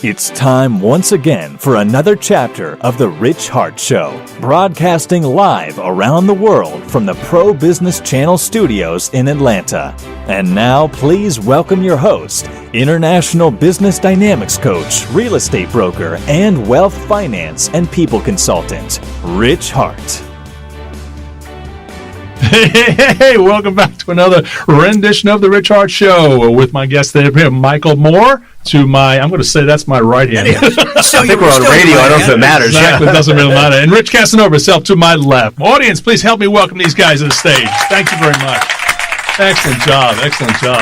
It's time once again for another chapter of The Rich Hart Show, broadcasting live around the world from the Pro Business Channel studios in Atlanta. And now, please welcome your host, international business dynamics coach, real estate broker, and wealth finance and people consultant, Rich Hart. Hey, welcome back to another rendition of The Rich Hart Show with my guest there, Michael Moore. To my, I'm going to say that's my right hand. I think we're on radio. I don't know if it matters. Exactly, it doesn't really matter. And Rich Casanova himself to my left. Audience, please help me welcome these guys to the stage. Thank you very much. Excellent job.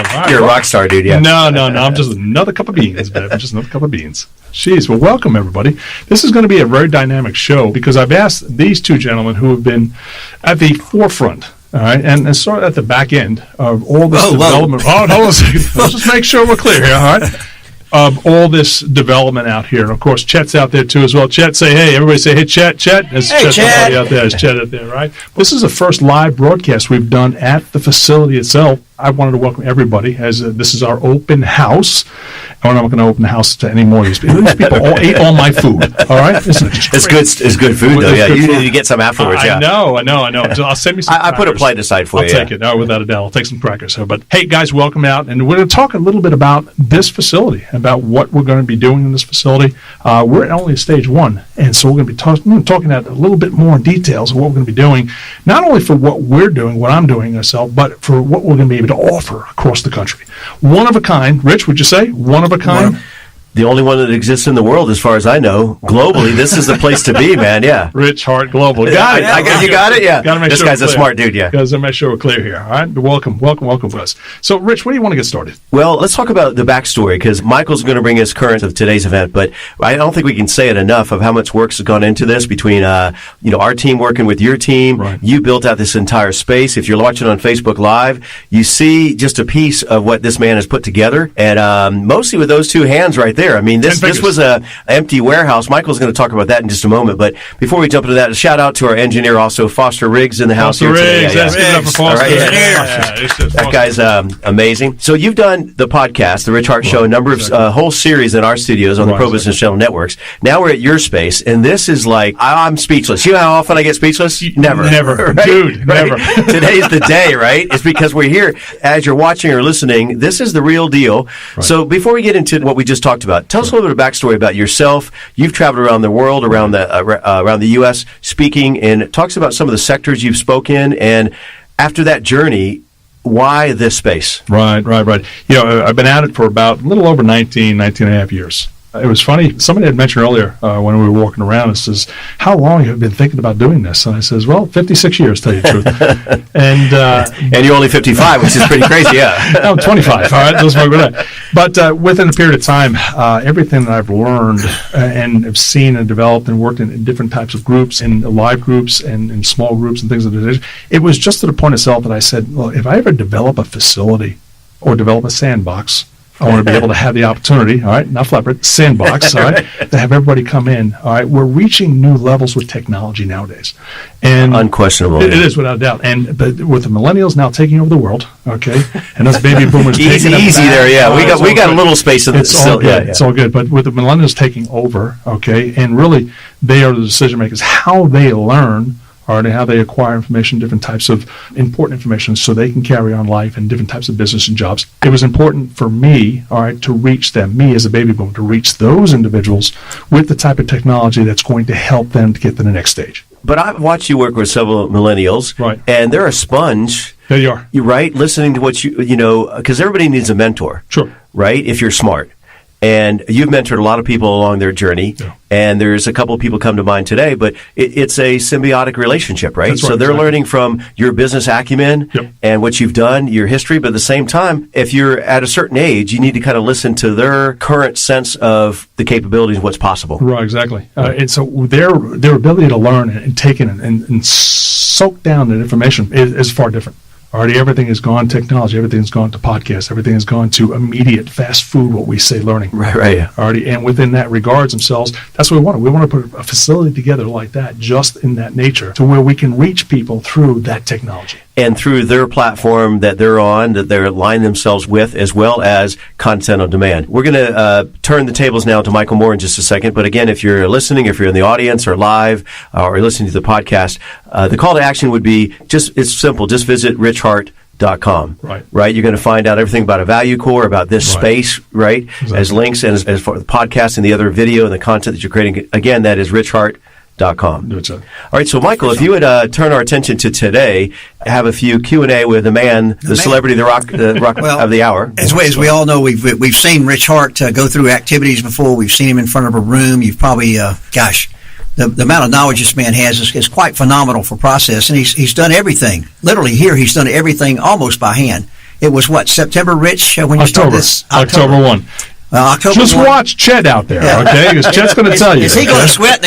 Right, You're a rock star, dude, yeah. No. I'm just another cup of beans, babe. Just another cup of beans. Jeez, well, welcome, everybody. This is going to be a very dynamic show because I've asked these two gentlemen who have been at the forefront, all right, and sort of at the back end of all this development. Hold on a second. Let's just make sure we're clear here, all right? Of all this development out here. And, of course, Chet's out there, too, as well. Chet, say hey. Everybody say, hey, Chet. There's hey, Chet. Out there. There's Chet out there, right? This is the first live broadcast we've done at the facility itself. I wanted to welcome everybody as this is our open house. And we're not going to open the house to any more of these people. These people all ate all my food, all right? It's good food, though, yeah. You need to get some afterwards, yeah. I know. I'll send me some I put a plate aside for you. I'll take it, without a doubt. I'll take some crackers. But, hey, guys, welcome out. And we're going to talk a little bit about this facility, about what we're going to be doing in this facility. We're at only stage one, and so we're going to be talking about a little bit more details of what we're going to be doing, not only for what we're doing, what I'm doing myself, but for what we're going to be able to offer across the country. One of a kind. Rich, would you say? One of a kind? The only one that exists in the world, as far as I know, globally. This is the place to be, man. Yeah. Rich Hart Global. Got it. You got it. Yeah. Got to make this sure guy's a smart dude. Yeah. Got to make sure we're clear here. All right. Welcome for us. So, Rich, where do you want to get started? Well, let's talk about the backstory because Michael's going to bring us current of today's event, but I don't think we can say it enough of how much work's gone into this between, our team working with your team. Right. You built out this entire space. If you're watching on Facebook Live, you see just a piece of what this man has put together, and mostly with those two hands right there. I mean, this was an empty warehouse. Michael's going to talk about that in just a moment. But before we jump into that, a shout out to our engineer, also Foster Riggs in the house here today. Let's give it up for Foster. That guy's amazing. So you've done the podcast, The Rich Hart Show, a whole series in our studios on the Pro Business Channel networks. Now we're at your space, and this is like, I'm speechless. You know how often I get speechless? Never. Right? Dude, never. Today's the day, right? It's because we're here. As you're watching or listening, this is the real deal. Right. So before we get into what we just talked about, tell us a little bit of backstory about yourself. You've traveled around the world, around the U.S. speaking, and it talks about some of the sectors you've spoken in. And after that journey, why this space? Right. I've been at it for about a little over 19 and a half years. It was funny. Somebody had mentioned earlier when we were walking around, it says, how long have you been thinking about doing this? And I says, well, 56 years, to tell you the truth. And you're only 55, which is pretty crazy, yeah. I'm 25, all right? Let's work with that. But within a period of time, everything that I've learned and have seen and developed and worked in different types of groups, in live groups and in small groups and things of that nature, it was just to the point itself that I said, well, if I ever develop a facility or develop a sandbox, I want to be able to have the opportunity, all right, not flatbread, sandbox, all right, to have everybody come in, all right. We're reaching new levels with technology nowadays. And unquestionable. It is, without a doubt. But with the millennials now taking over the world, okay, and us baby boomers taking easy there, yeah. We got a little space in this. It's all good. Yeah. It's all good. But with the millennials taking over, okay, and really they are the decision makers, how they learn, or how they acquire information, different types of important information so they can carry on life and different types of business and jobs. It was important for me, all right, to reach them, me as a baby boomer, to reach those individuals with the type of technology that's going to help them to get to the next stage. But I've watched you work with several millennials, right, and they're a sponge. There you are. You're right, listening to what because everybody needs a mentor. Sure. Right, if you're smart. And you've mentored a lot of people along their journey, and there's a couple of people come to mind today, but it's a symbiotic relationship, right? That's right, so they're learning from your business acumen and what you've done, your history, but at the same time, if you're at a certain age, you need to kind of listen to their current sense of the capabilities of what's possible. Right, exactly. And so their ability to learn and take in and soak down that information is far different. Already everything has gone technology, everything's gone to podcasts, everything has gone to immediate fast food, what we say, learning. Right. Already, and within that regards themselves, that's what we want. We want to put a facility together like that, just in that nature, to where we can reach people through that technology. and through their platform that they're on, that they're aligned themselves with, as well as content on demand. We're going to turn the tables now to Michael Moore in just a second. But again, if you're listening, if you're in the audience or live or listening to the podcast, the call to action would be it's simple. Just visit richhart.com. Right. You're going to find out everything about a value core, about this space, right? Exactly. As links and as for the podcast and the other video and the content that you're creating. Again, that is richhart.com. All right, so Michael, if you would turn our attention to today, have a few Q&A with the man, the celebrity, the rock well, of the hour. As we all know, we've seen Rich Hart go through activities before. We've seen him in front of a room. You've probably, the amount of knowledge this man has is quite phenomenal for process, and he's done everything. Literally here, he's done everything almost by hand. It was September, Rich, when you started this? October 1. Just watch Chet out there, okay? Because Chet's going to tell you. Is he going to sweat?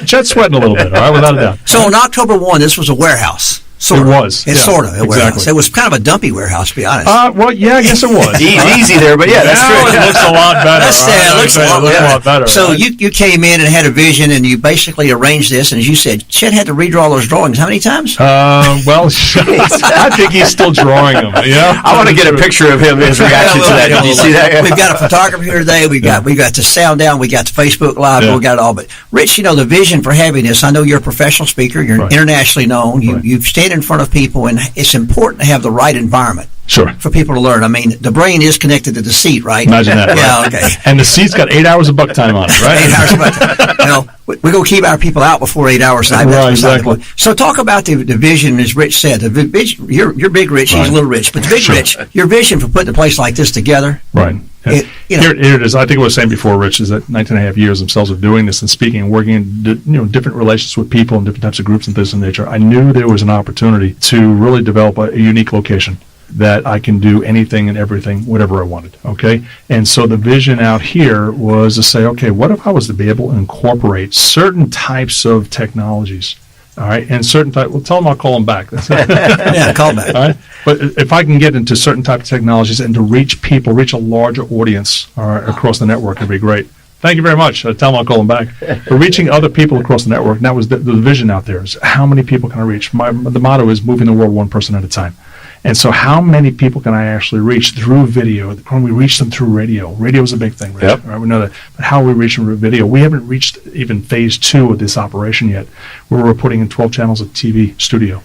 Chet's sweating a little bit, all right, without a doubt. So on October 1, this was a warehouse. Sort of. It was. It's sort of a warehouse. It was kind of a dumpy warehouse, to be honest. Well, yeah, I guess it was. Easy there, but yeah, that's true. It looks a lot better. It looks a lot better. So right? you came in and had a vision, and you basically arranged this, and as you said, Chet had to redraw those drawings how many times? Well, I think he's still drawing them. Yeah, I want to get a picture of him, his reaction to that. Did you see that? We've got a photographer here today. We got the sound down. We got the Facebook Live. We got it all. But Rich, the vision for having this, I know you're a professional speaker. You're internationally known. You stand in front of people, and it's important to have the right environment. Sure. For people to learn. I mean, the brain is connected to the seat, right? Imagine that. Yeah, okay. And the seat's got 8 hours of buck time on it, right? 8 hours of buck time. We're going to keep our people out before 8 hours tonight. Right, exactly. So talk about the vision, as Rich said. The vision, you're big Rich, he's a little Rich, but the big Rich, your vision for putting a place like this together. Right. Here it is. I think I was saying before, Rich, is that 19 and a half years themselves of doing this and speaking and working in different relations with people and different types of groups and things of nature. I knew there was an opportunity to really develop a unique location that I can do anything and everything, whatever I wanted, okay? And so the vision out here was to say, okay, what if I was to be able to incorporate certain types of technologies, all right, and certain type, well, tell them I'll call them back. Yeah, call back. All right? But if I can get into certain type of technologies and to reach people, reach a larger audience across the network, it'd be great. Thank you very much. Tell them I'll call them back. But reaching other people across the network, and that was the vision out there, is how many people can I reach? The motto is moving the world one person at a time. And so how many people can I actually reach through video? When we reach them through radio. Radio is a big thing, Rich. Yep. Right? We know that. But how are we reaching through video? We haven't reached even phase 2 of this operation yet, where we're putting in 12 channels of TV studio.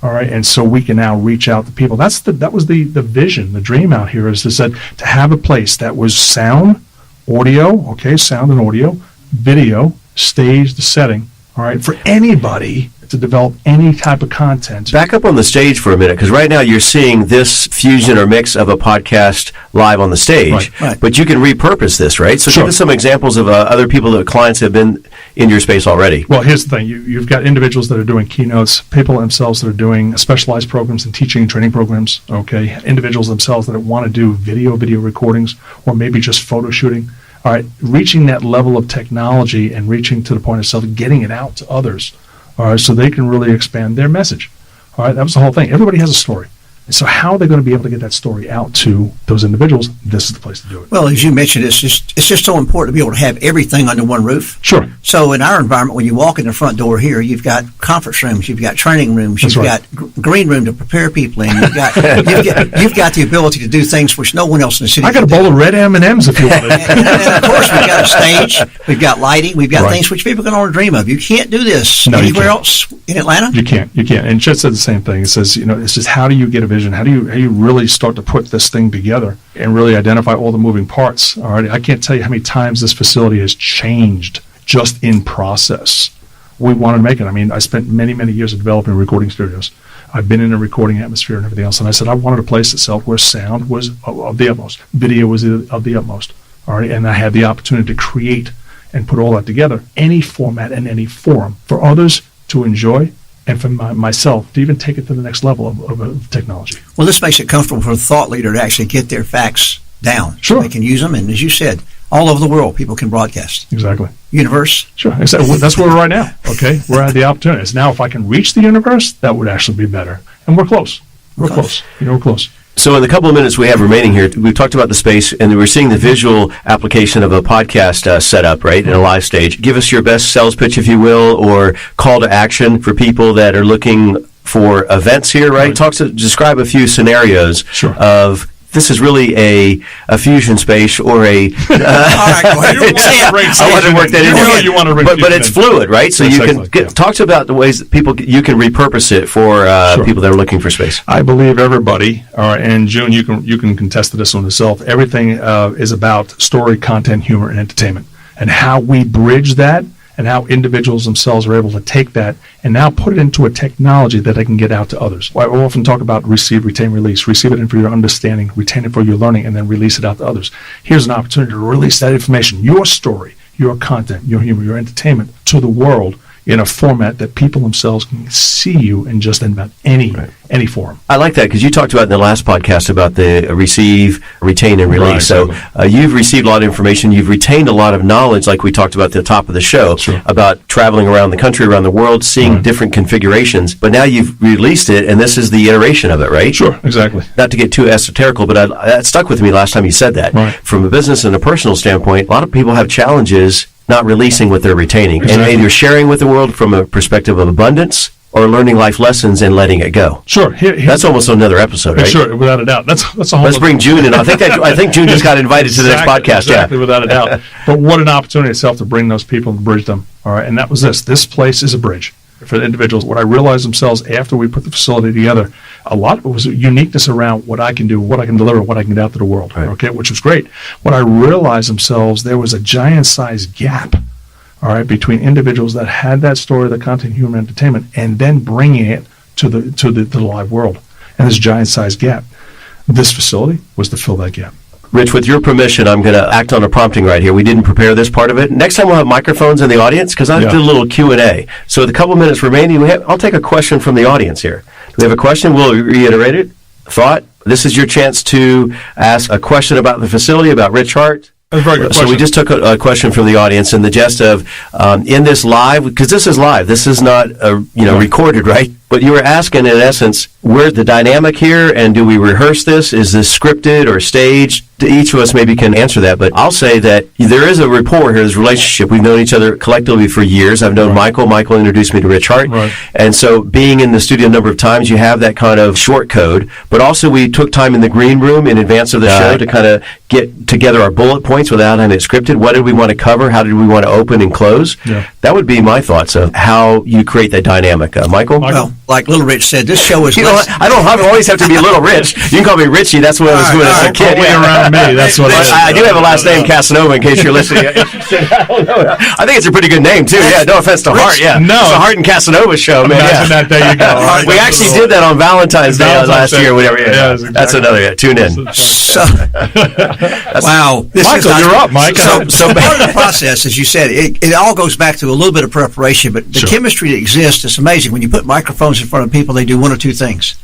All right, and so we can now reach out to people. That was the vision, the dream out here, is to have a place that was sound, audio, sound and audio, video, stage, the setting, all right, for anybody to develop any type of content. Back up on the stage for a minute, because right now you're seeing this fusion or mix of a podcast live on the stage, right. But you can repurpose this, right? So give us some examples of other people that clients have been in your space already. Well, here's the thing. You've got individuals that are doing keynotes, people themselves that are doing specialized programs and teaching and training programs, okay? Individuals themselves that want to do video recordings, or maybe just photo shooting. All right, reaching that level of technology and reaching to the point of getting it out to others, all right, so they can really expand their message. All right, that was the whole thing. Everybody has a story. And so how are they going to be able to get that story out to those individuals? This is the place to do it. Well, as you mentioned, it's just so important to be able to have everything under one roof. Sure. So in our environment, when you walk in the front door here, you've got conference rooms, you've got training rooms, you've got green room to prepare people in, you've got the ability to do things which no one else in the city I got a bowl of red M&Ms if you want it. and of course, we've got a stage, we've got lighting, we've got things which people can only dream of. You can't do this anywhere else in Atlanta. You can't. And Chet said the same thing. It says, it's just how do you get a vision? How do you really start to put this thing together and really identify all the moving parts? All right, I can't tell you how many times this facility has changed just in process. We wanted to make it. I mean, I spent many, many years of developing recording studios. I've been in a recording atmosphere and everything else, and I said I wanted a place itself where sound was of the utmost, video was of the utmost. All right, and I had the opportunity to create and put all that together, any format and any forum for others to enjoy, and for myself to even take it to the next level of technology. Well, this makes it comfortable for the thought leader to actually get their facts down. Sure. So they can use them, and as you said, all over the world, people can broadcast. Exactly. Universe. Sure. Exactly. That's where we're right now. Okay. We're at the opportunity. It's now if I can reach the universe, that would actually be better. And we're close. We're close. We're close. So in the couple of minutes we have remaining here, we've talked about the space, and we're seeing the visual application of a podcast setup, right, in a live stage. Give us your best sales pitch, if you will, or call to action for people that are looking for events here, right? Describe a few scenarios of this is really a fusion space or a. All right, go ahead. I want to work that in. But it's fluid, right? So you can talk to about the ways that you can repurpose it for people that are looking for space. I believe everybody, and June, you can contest to this one yourself. Everything is about story, content, humor, and entertainment, and how we bridge that. And how individuals themselves are able to take that and now put it into a technology that they can get out to others. I often talk about receive, retain, release. Receive it in for your understanding, retain it for your learning, and then release it out to others. Here's an opportunity to release that information, your story, your content, your humor, your entertainment to the world in a format that people themselves can see you in just about any form. I like that because you talked about in the last podcast about the receive, retain, and release. Right, so you've received a lot of information. You've retained a lot of knowledge, like we talked about at the top of the show, about traveling around the country, around the world, seeing different configurations. But now you've released it, and this is the iteration of it, right? Sure, exactly. Not to get too esoterical, but that stuck with me last time you said that. Right. From a business and a personal standpoint, a lot of people have challenges not releasing what they're retaining. Exactly. And either sharing with the world from a perspective of abundance or learning life lessons and letting it go. Sure. That's almost another episode, right? Sure, without a doubt. That's a whole. Let's bring June in. I think June just got invited to the next podcast. Exactly, without a doubt. But what an opportunity itself to bring those people and bridge them. All right, and that was this. This place is a bridge for the individuals. What I realized themselves after we put the facility together, a lot of it was uniqueness around what I can do, what I can deliver, what I can get out to the world. Right. Okay, which was great. What I realized themselves, there was a giant-sized gap. All right, between individuals that had that story, the content, humor, entertainment, and then bringing it to the live world, and this giant-sized gap. This facility was to fill that gap. Rich, with your permission, I'm going to act on a prompting right here. We didn't prepare this part of it. Next time we'll have microphones in the audience because I did a little Q&A. So with a couple minutes remaining, I'll take a question from the audience here. Do we have a question? We'll reiterate it. Thought? This is your chance to ask a question about the facility, about Rich Hart. That's a very good question. So we just took a question from the audience in the gist of in this live, because this is live, this is not recorded, right? But you were asking in essence, where's the dynamic here, and do we rehearse this? Is this scripted or staged? Each of us maybe can answer that, but I'll say that there is a rapport here, there's a relationship. We've known each other collectively for years. I've known Michael. Michael introduced me to Rich Hart. Right. And so being in the studio a number of times, you have that kind of short code, but also we took time in the green room in advance of the show to kind of get together our bullet points without having it scripted. What did we want to cover? How did we want to open and close? Yeah. That would be my thoughts of how you create that dynamic. Michael? Well, like Little Rich said, this show is I don't always have to be Little Rich. You can call me Richie. That's what I was doing as a kid. Around me. That's what I do have a last name, Casanova, in case you're listening. I think it's a pretty good name, too. Yeah, no offense to Hart. Yeah, no. It's a Hart and Casanova show, man. Imagine that. There you go. Right. We actually did that on Valentine's Day last year, whatever. Yeah, exactly. That's another. Yeah, tune in. So, wow. Michael, you're up, Mike. So part of the process, as you said, it all goes back to a little bit of preparation, but the chemistry that exists is amazing. When you put microphones in front of people, they do one or two things.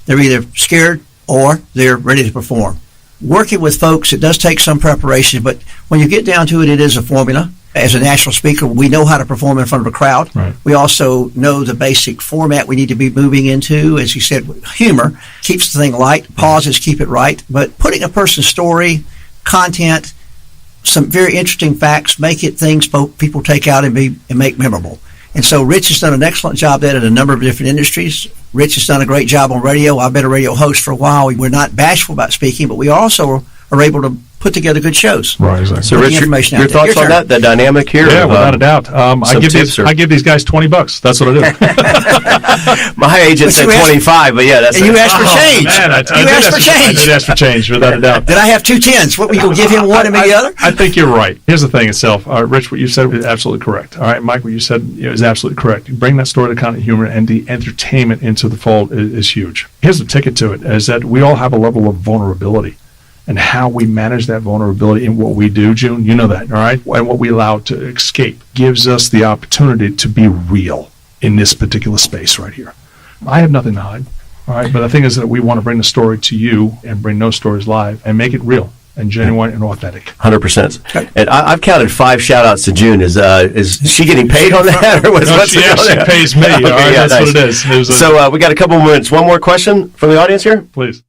They're either scared or they're ready to perform. Working with folks, it does take some preparation, but when you get down to it, it is a formula. As a national speaker, we know how to perform in front of a crowd. Right. We also know the basic format we need to be moving into. As you said, humor keeps the thing light, pauses keep it right, but putting a person's story, content, some very interesting facts, make it things people take out and make memorable. And so Rich has done an excellent job at it in a number of different industries. Rich has done a great job on radio. I've been a radio host for a while. We're not bashful about speaking, but we also are able to put together good shows. Right, exactly. So, Rich, your thoughts on that? The dynamic here? Yeah, without a doubt. I give these guys $20. That's what I do. My agent said 25, but yeah, that's. And you asked for change. Man, I did ask for change, without a doubt. Did I have 2 10s? What, we going to give him one and me the other? I think you're right. Here's the thing itself. Rich, what you said is absolutely correct. All right, Mike, what you said is absolutely correct. You bring that story, the content, humor, and the entertainment into the fold is huge. Here's the ticket to it, is that we all have a level of vulnerability. And how we manage that vulnerability in what we do, June, you know that, all right? And what we allow to escape gives us the opportunity to be real in this particular space right here. I have nothing to hide, all right? But the thing is that we want to bring the story to you and bring those stories live and make it real and genuine and authentic. 100%. And I've counted 5 shout-outs to June. Is she getting paid on that? Or She actually pays me. Okay, all right, that's nice. What it is. So we got a couple more minutes. One more question from the audience here? Please.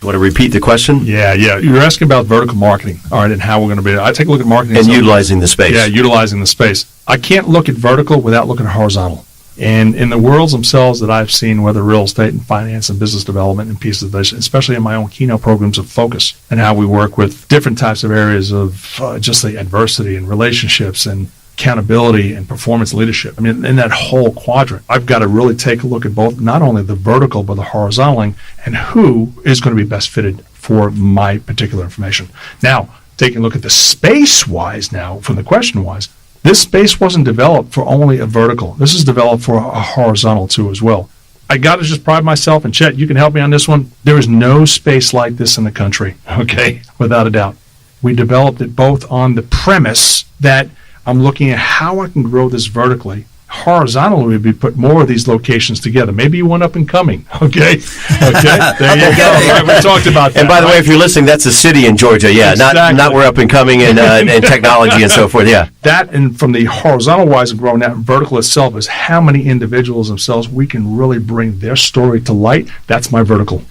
You want to repeat the question? Yeah. You're asking about vertical marketing, all right, and how we're going to be. I take a look at marketing. And utilizing the space. Yeah, utilizing the space. I can't look at vertical without looking at horizontal. And in the worlds themselves that I've seen, whether real estate and finance and business development and pieces of this, especially in my own keynote programs of focus and how we work with different types of areas of just the adversity and relationships and accountability and performance leadership. I mean, in that whole quadrant, I've got to really take a look at both, not only the vertical, but the horizontal, and who is going to be best fitted for my particular information. Now, taking a look at the space-wise now, from the question-wise, this space wasn't developed for only a vertical. This is developed for a horizontal too as well. I got to just pride myself, and Chet, you can help me on this one. There is no space like this in the country, okay, without a doubt. We developed it both on the premise that I'm looking at how I can grow this vertically. Horizontally, we put more of these locations together. Maybe you want up and coming, okay? Okay, there you go. Right, we talked about that. And by the way, if you're listening, that's a city in Georgia, yeah, exactly. not we're up and coming and technology and so forth, yeah. That, and from the horizontal wise and growing that vertical itself, is how many individuals themselves we can really bring their story to light. That's my vertical.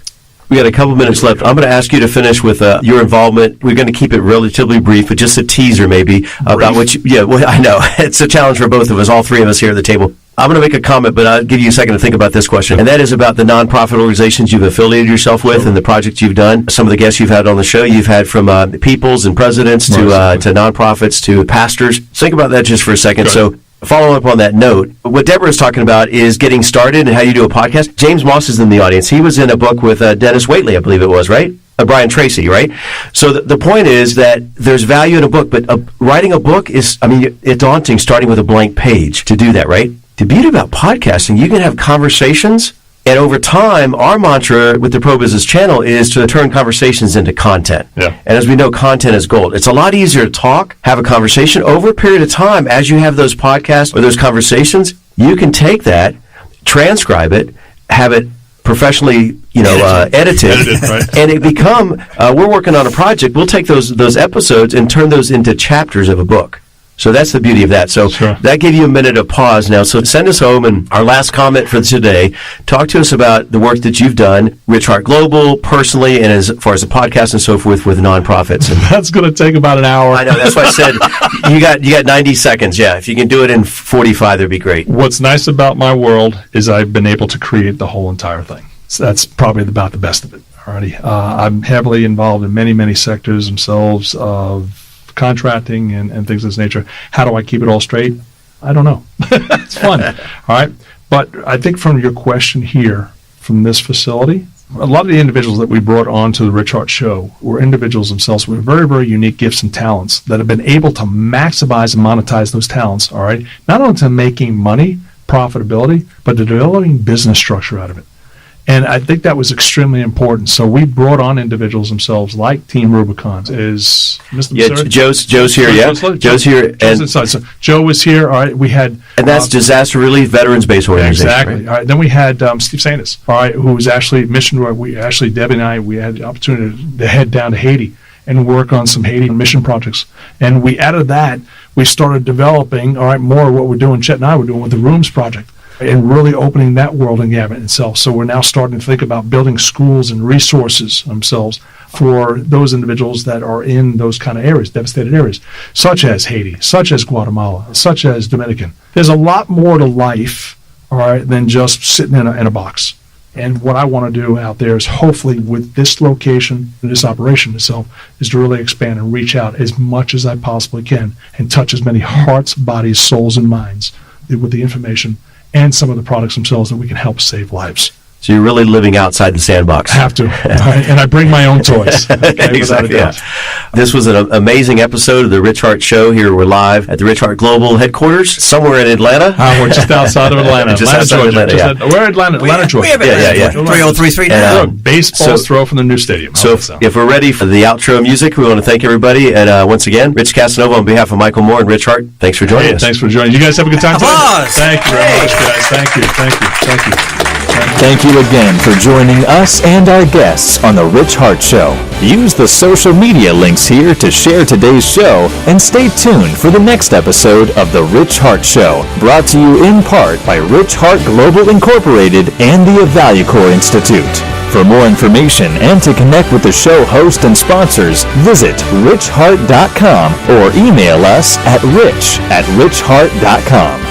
We got a couple minutes left. I'm going to ask you to finish with your involvement. We're going to keep it relatively brief, but just a teaser maybe about what you, yeah, well, I know. It's a challenge for both of us, all three of us here at the table. I'm going to make a comment, but I'll give you a second to think about this question. And that is about the nonprofit organizations you've affiliated yourself with and the projects you've done. Some of the guests you've had on the show, you've had from peoples and presidents to nonprofits to pastors. Think about that just for a second. So, following up on that note, what Deborah is talking about is getting started and how you do a podcast. James Moss is in the audience. He was in a book with Dennis Waitley, I believe it was, right? Brian Tracy, right? So the point is that there's value in a book, but writing a book is, I mean, it's daunting starting with a blank page to do that, right? The beauty about podcasting, you can have conversations. And over time, our mantra with the Pro Business Channel is to turn conversations into content. Yeah. And as we know, content is gold. It's a lot easier to talk, have a conversation. Over a period of time, as you have those podcasts or those conversations, you can take that, transcribe it, have it professionally, edited, right. And it become, we're working on a project, we'll take those episodes and turn those into chapters of a book. So that's the beauty of that. So that gave you a minute of pause now. So send us home, and our last comment for today, talk to us about the work that you've done, Rich Hart Global, personally, and as far as the podcast and so forth with nonprofits. And that's going to take about an hour. I know. That's why I said you got 90 seconds. Yeah, if you can do it in 45, that'd be great. What's nice about my world is I've been able to create the whole entire thing. So that's probably about the best of it. Alrighty. I'm heavily involved in many, many sectors themselves of contracting and things of this nature. How do I keep it all straight? I don't know. It's fun. All right. But I think from your question here, from this facility, a lot of the individuals that we brought on to the Rich Hart Show were individuals themselves with very, very unique gifts and talents that have been able to maximize and monetize those talents. All right. Not only to making money, profitability, but to developing business structure out of it. And I think that was extremely important. So we brought on individuals themselves, like Team Rubicon. Is Mr. Missouri? Joe's here. Yeah, Joe's here. Joe's inside. So Joe was here. All right, we had, and that's Disaster Relief Veterans Based Organization. Exactly. Right? All right. Then we had Steve Sandus. All right, who was actually mission. Debbie and I, we had the opportunity to head down to Haiti and work on some Haiti mission projects. And we added that. We started developing. More of what we're doing. Chet and I were doing with the Rooms Project, and really opening that world in Gavin itself. So we're now starting to think about building schools and resources themselves for those individuals that are in those kind of areas, devastated areas, such as Haiti, such as Guatemala, such as Dominican. There's a lot more to life, than just sitting in a box. And what I want to do out there is hopefully with this location, this operation itself, is to really expand and reach out as much as I possibly can and touch as many hearts, bodies, souls, and minds with the information and some of the products themselves that we can help save lives. So you're really living outside the sandbox. I have to. And I bring my own toys. Okay, exactly. Yeah. This was an amazing episode of the Rich Hart Show. Here we're live at the Rich Hart Global headquarters, somewhere in Atlanta. We're just outside of Atlanta. We're Atlanta, Georgia. We have Atlanta, 3033 now. Baseball throw from the new stadium. So if we're ready for the outro music, we want to thank everybody. And once again, Rich Casanova on behalf of Michael Moore and Rich Hart, thanks for joining us. Thanks for joining. You guys have a good time today? Thank you very much, guys. Thank you. Thank you again for joining us and our guests on The Rich Hart Show. Use the social media links here to share today's show, and stay tuned for the next episode of The Rich Hart Show, brought to you in part by Rich Hart Global Incorporated and the EvalueCore Institute. For more information and to connect with the show host and sponsors, visit richhart.com or email us at rich@richhart.com.